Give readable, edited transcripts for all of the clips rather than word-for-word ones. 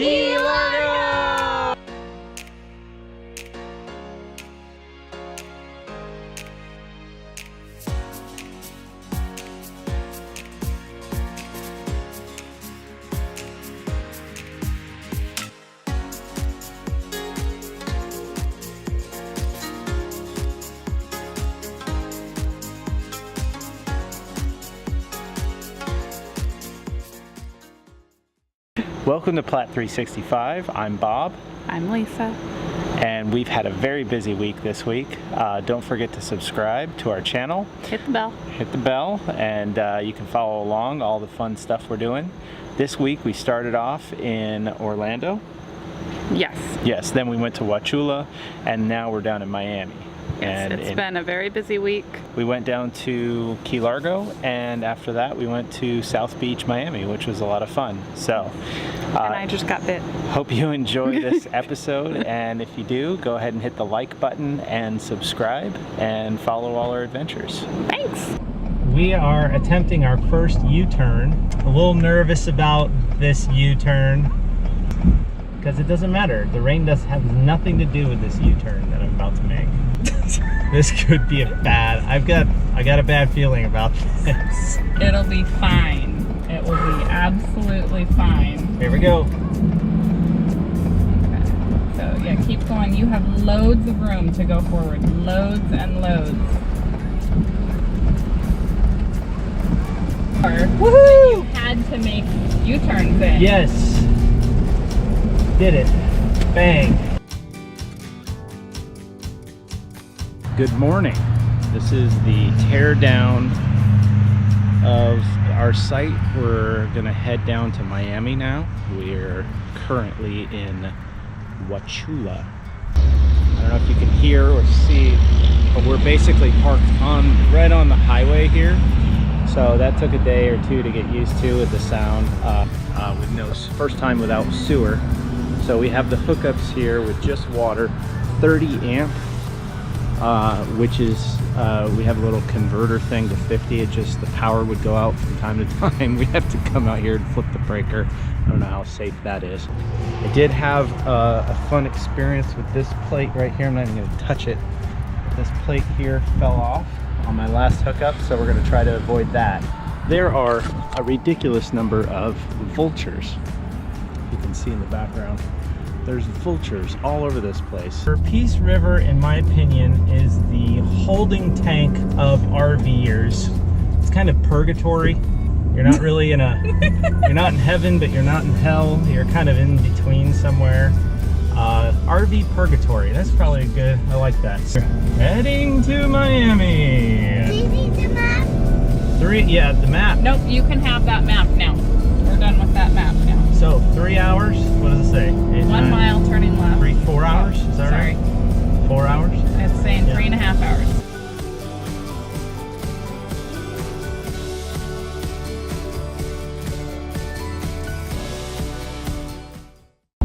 Key Largo! Welcome to Platt 365. I'm Bob. I'm Lisa. And we've had a very busy week this week. Don't forget to subscribe to our channel. Hit the bell. Hit the bell, and you can follow along all the fun stuff we're doing. This week we started off in Orlando. Yes. Yes, then we went to Wauchula, and now we're down in Miami. Yes, it's been a very busy week. We went down to Key Largo, and after that we went to South Beach, Miami, which was a lot of fun. So, and I just got bit. Hope you enjoy this episode, and if you do, go ahead and hit the like button and subscribe and follow all our adventures. Thanks. We are attempting our first U-turn. A little nervous about this U-turn because it doesn't matter. The rain does have nothing to do with this U-turn that I'm about to make. This could be a bad. I got a bad feeling about this. It'll be fine. It will be absolutely fine. Here we go. Okay. So yeah, keep going. You have loads of room to go forward. Loads and loads. Woohoo! You had to make U-turns in. Yes. Did it. Bang. Good morning. This is the tear down of our site. We're gonna head down to Miami now. We're currently in Wauchula. I don't know if you can hear or see, but we're basically parked right on the highway here. So that took a day or two to get used to with the sound, with no first time without sewer. So we have the hookups here with just water, 30 amp. Which is, we have a little converter thing to 50. It just, the power would go out from time to time. We have to come out here and flip the breaker. I don't know how safe that is. I did have a fun experience with this plate right here. I'm not even going to touch it. This plate here fell off on my last hookup, so we're going to try to avoid that. There are a ridiculous number of vultures. You can see in the background. There's vultures all over this place. Peace River, in my opinion, is the holding tank of RVers. It's kind of purgatory. You're not really in a, you're not in heaven, but you're not in hell. You're kind of in between somewhere. RV purgatory, that's probably good. I like that. Heading to Miami. Do you need the map? Yeah, the map. Nope, you can have that map now. We're done with that map now. So 3 hours, what does it say? 1 mile turning left. 4 hours, is that Sorry. right? 4 hours? It's saying 3.5 hours.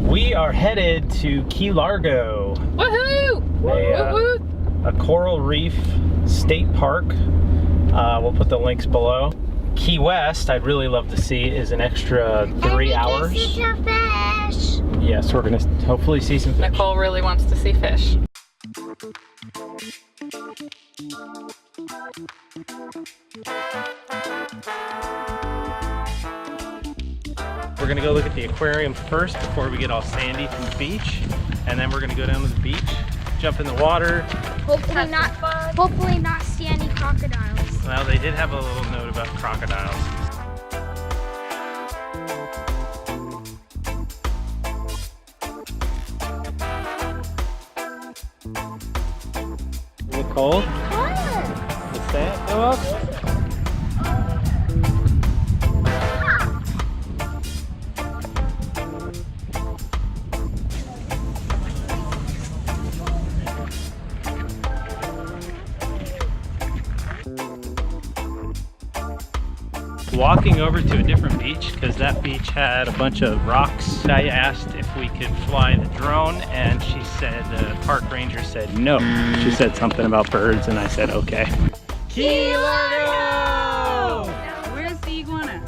We are headed to Key Largo. Woohoo! A coral reef state park. We'll put the links below. Key West, I'd really love to see, is an extra 3 hours. See some fish. Yes, we're gonna hopefully see some fish. Nicole really wants to see fish. We're gonna go look at the aquarium first before we get all sandy from the beach, and then we're gonna go down to the beach, jump in the water. Hopefully not see any crocodiles. Well, they did have a little note about crocodiles. Is it cold? What's that? Go up. Walking over to a different beach because that beach had a bunch of rocks. I asked if we could fly the drone, and she said, the park ranger said no. She said something about birds, and I said okay. Key Largo! Where's the iguana?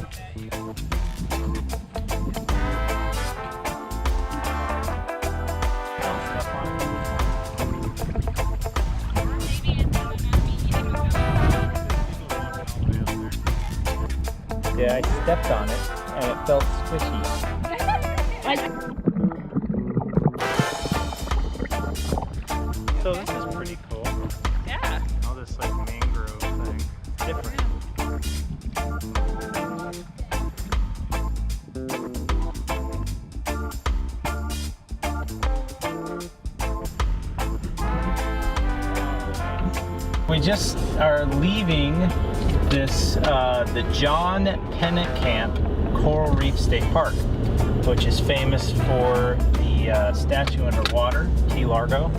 Yeah, I stepped on it and it felt squishy. So this is pretty cool. Yeah. All this like mangrove thing. It's different. We just are leaving this, the John Pennekamp Coral Reef State Park, which is famous for the statue underwater, Key Largo.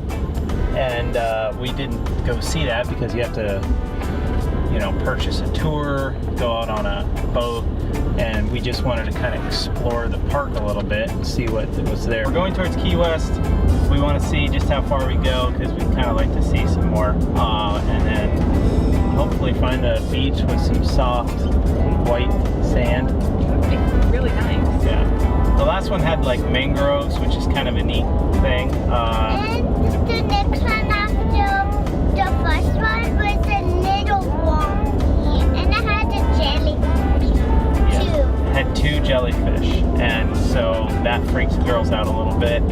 And we didn't go see that because you have to, you know, purchase a tour, go out on a boat, and we just wanted to kind of explore the park a little bit and see what was there. We're going towards Key West. We want to see just how far we go because we kind of like to see some more, and then hopefully find a beach with some soft white sand. That'd be really nice. Yeah. The last one had like mangroves, which is kind of a neat thing. And the next one after the first one was a little wonky, and it had a jellyfish too. Had 2 jellyfish, and so that freaks the girls out a little bit.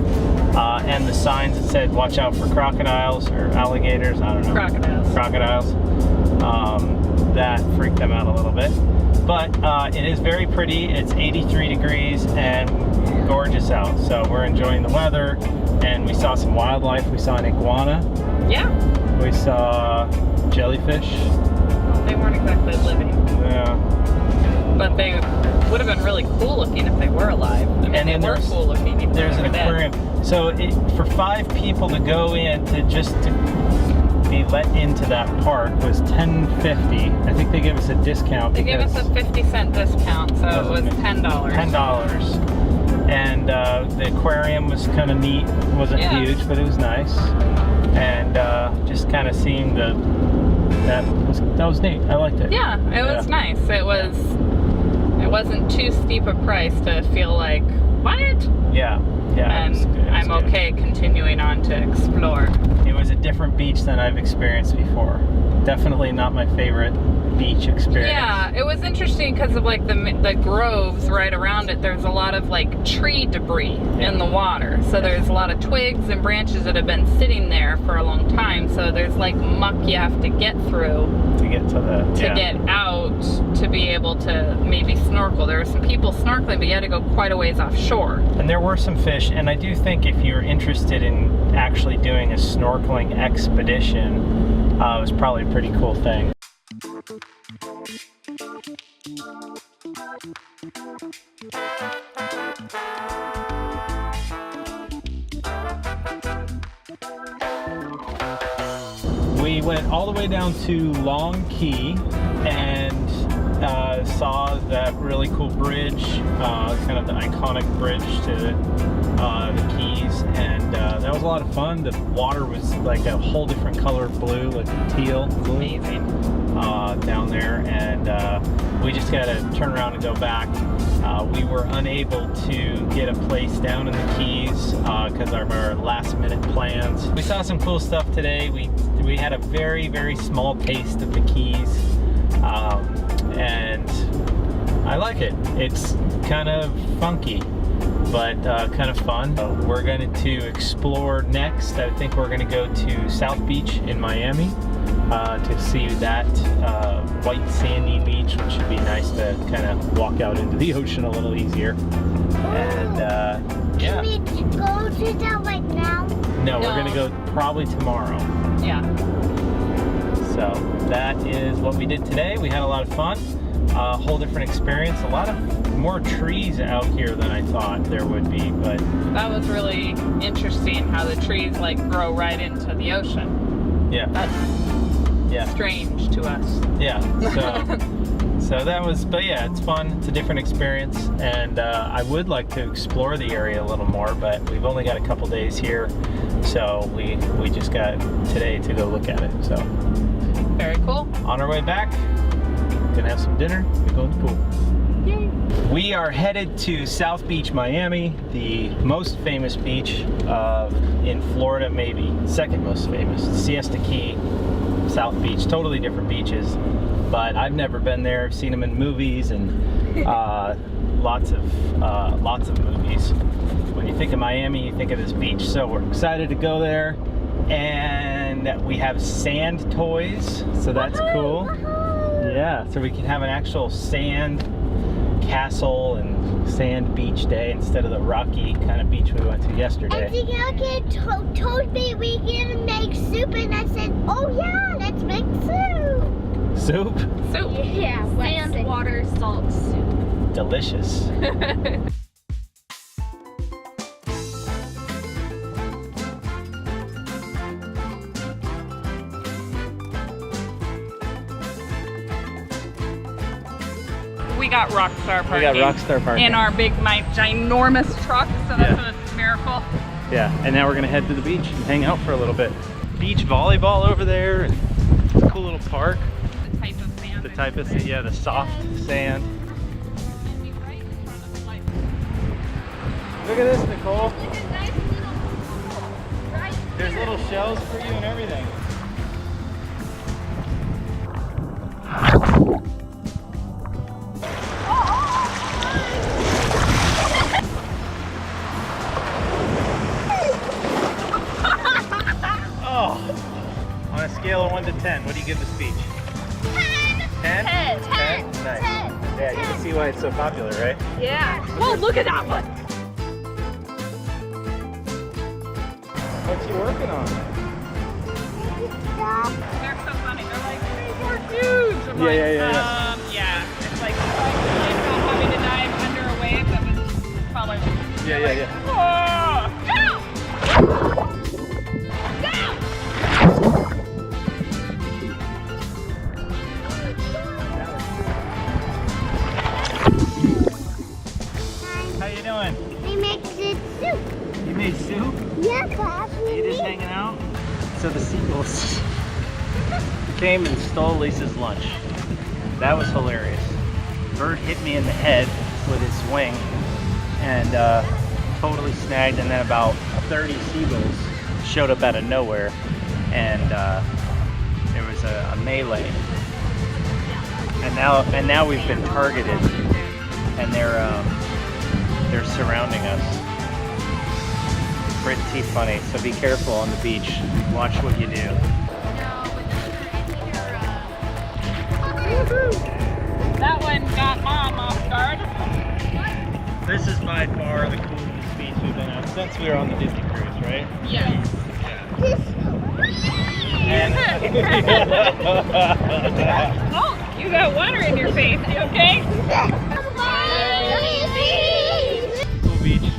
And the signs that said "Watch out for crocodiles" or alligators. I don't know. Crocodiles. That freaked them out a little bit. But it is very pretty. It's 83 degrees and gorgeous out. So we're enjoying the weather, and we saw some wildlife. We saw an iguana. Yeah. We saw jellyfish. They weren't exactly living. Yeah. But they would have been really cool looking if they were alive. I mean, And then they were cool looking. Even There's if an they were dead. aquarium. So for 5 people to go in to be let into that park was $10.50. I think they gave us a discount. They gave us a 50-cent discount, so it was $10. $10. And the aquarium was kind of neat. It wasn't huge, but it was nice. And just kind of seeing that was neat. I liked it. Yeah, it was nice. It wasn't too steep a price to feel like, what? Yeah. Yeah. And it was good. I'm okay continuing on to explore. It was a different beach than I've experienced before. Definitely not my favorite beach experience. Yeah, it was interesting because of like the groves right around it. There's a lot of like tree debris in the water. So there's a lot of twigs and branches that have been sitting there for a long time. So there's like muck you have to get through to get to get out to be able to maybe snorkel. There were some people snorkeling, but you had to go quite a ways offshore. And there were some fish, and I do think if you're interested in actually doing a snorkeling expedition, it was probably a pretty cool thing. We went all the way down to Long Key and saw that really cool bridge, kind of the iconic bridge to the Keys, and that was a lot of fun. The water was like a whole different color of blue, like teal blue. Amazing. Down there, and we just got to turn around and go back. We were unable to get a place down in the Keys because of our last minute plans. We saw some cool stuff today. We had a very, very small taste of the Keys, and I like it. It's kind of funky, but kind of fun. We're going to explore next. I think we're going to go to South Beach in Miami to see that white sandy beach, which should be nice to kind of walk out into the ocean a little easier. And yeah. Can we go to that right now? No, we're going to go probably tomorrow. Yeah. So that is what we did today. We had a lot of fun. A whole different experience. A lot of more trees out here than I thought there would be, but That was really interesting how the trees like grow right into the ocean. yeah. That's strange to us. Yeah. So that was, but yeah, it's fun. It's a different experience, and I would like to explore the area a little more, but we've only got a couple days here, so we just got today to go look at it. So Very cool. on our way back, gonna have some dinner and go in the pool. Yay. We are headed to South Beach, Miami, the most famous beach in Florida, maybe second most famous. Siesta Key, South Beach, totally different beaches, but I've never been there. I've seen them in movies and Lots of movies. When you think of Miami, you think of this beach. So we're excited to go there, and we have sand toys, so that's cool. Yeah, so we can have an actual sand castle and sand beach day instead of the rocky kind of beach we went to yesterday. And the kid told me we can make soup, and I said, oh yeah, let's make soup. Soup? Soup. Yeah, Sand, water, salt soup. Delicious. We got Rockstar parking. We got Rockstar parking. In our my ginormous truck, so that's a miracle. Yeah, and now we're gonna head to the beach and hang out for a little bit. Beach volleyball over there, and it's a cool little park. The type of sand. The type of, yeah, the soft sand. Right in front of the light. Look at this, Nicole. Look at nice little pool right There's here. little shells for you and everything. Oh, on a scale of 1 to 10, what do you give the speech? 10. 10? 10? Nice. 10. Yeah, you can see why it's so popular, right? Yeah. Oh, look at that one. What's he working on? They're so funny. They're like, these are huge. I'm like, Yeah. yeah. It's like about having to dive under a wave that was taller than you. Yeah. Oh, go! How you doing? We make good soup. You made soup? Yeah, Bob. You just hanging out? So the seagulls came and stole Lisa's lunch. That was hilarious. Bird hit me in the head with his wing and totally snagged, and then about 30 seagulls showed up out of nowhere, and there was a melee. And now we've been targeted, and they're surrounding us. Pretty funny, so be careful on the beach. Watch what you do. That one got Mom off guard. This is by far the coolest beach we've been at since we were on the Disney cruise, right? Yes. And Oh, you got water in your face. You okay? cool beach.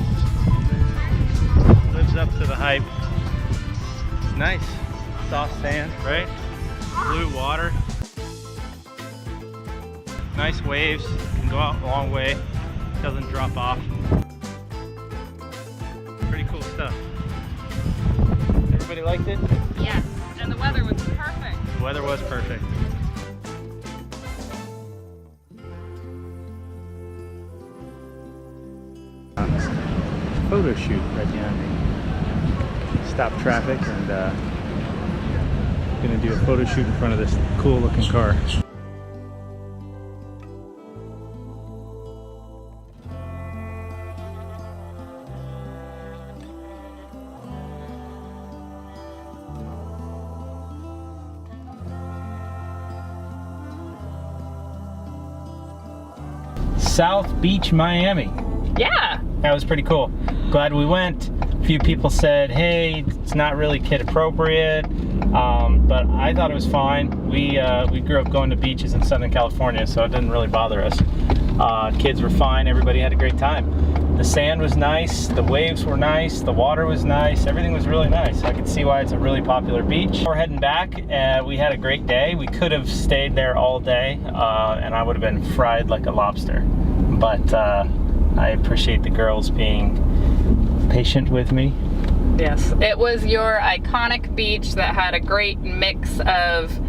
Lives up to the hype. It's nice. Soft sand, right? Blue water. Nice waves. Can go out a long way. Doesn't drop off. Pretty cool stuff. Everybody liked it? Yes. And the weather was perfect. The weather was perfect. Photo shoot right behind me. Stop traffic, and gonna do a photo shoot in front of this cool looking car. South Beach, Miami. Yeah. That was pretty cool. Glad we went. A few people said, hey, it's not really kid appropriate, but I thought it was fine. We grew up going to beaches in Southern California, so it didn't really bother us. Kids were fine. Everybody had a great time. The sand was nice. The waves were nice. The water was nice. Everything was really nice. I could see why it's a really popular beach. We're heading back. We had a great day. We could have stayed there all day, and I would have been fried like a lobster. But I appreciate the girls being patient with me. Yes. It was your iconic beach that had a great mix of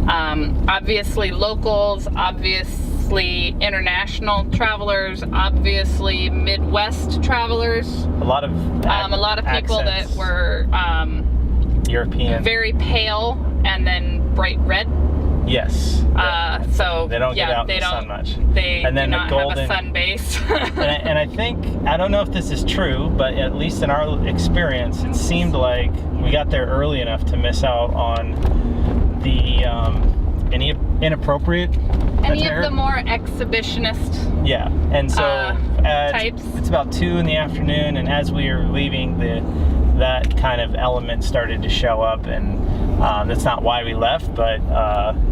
obviously locals, obviously international travelers, obviously Midwest travelers. A lot of people accents. that were European. very pale and then bright red. Yes. So They don't get yeah, out in the sun much. They And then do the not golden- have a sun base. And I think, I don't know if this is true, but at least in our experience, it seemed like we got there early enough to miss out on the any inappropriate Any attire. of the more exhibitionist. Yeah, and so types. it's about 2 in the afternoon, and as we were leaving, that kind of element started to show up, and that's not why we left, but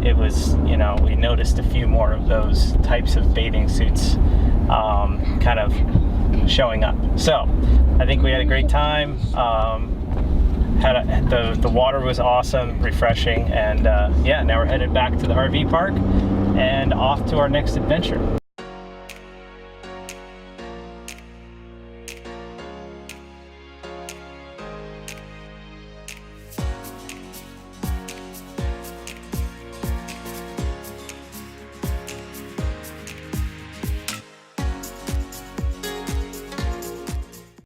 it was, you know, we noticed a few more of those types of bathing suits kind of showing up. So I think we had a great time. The water was awesome, refreshing, and yeah, now we're headed back to the RV park and off to our next adventure.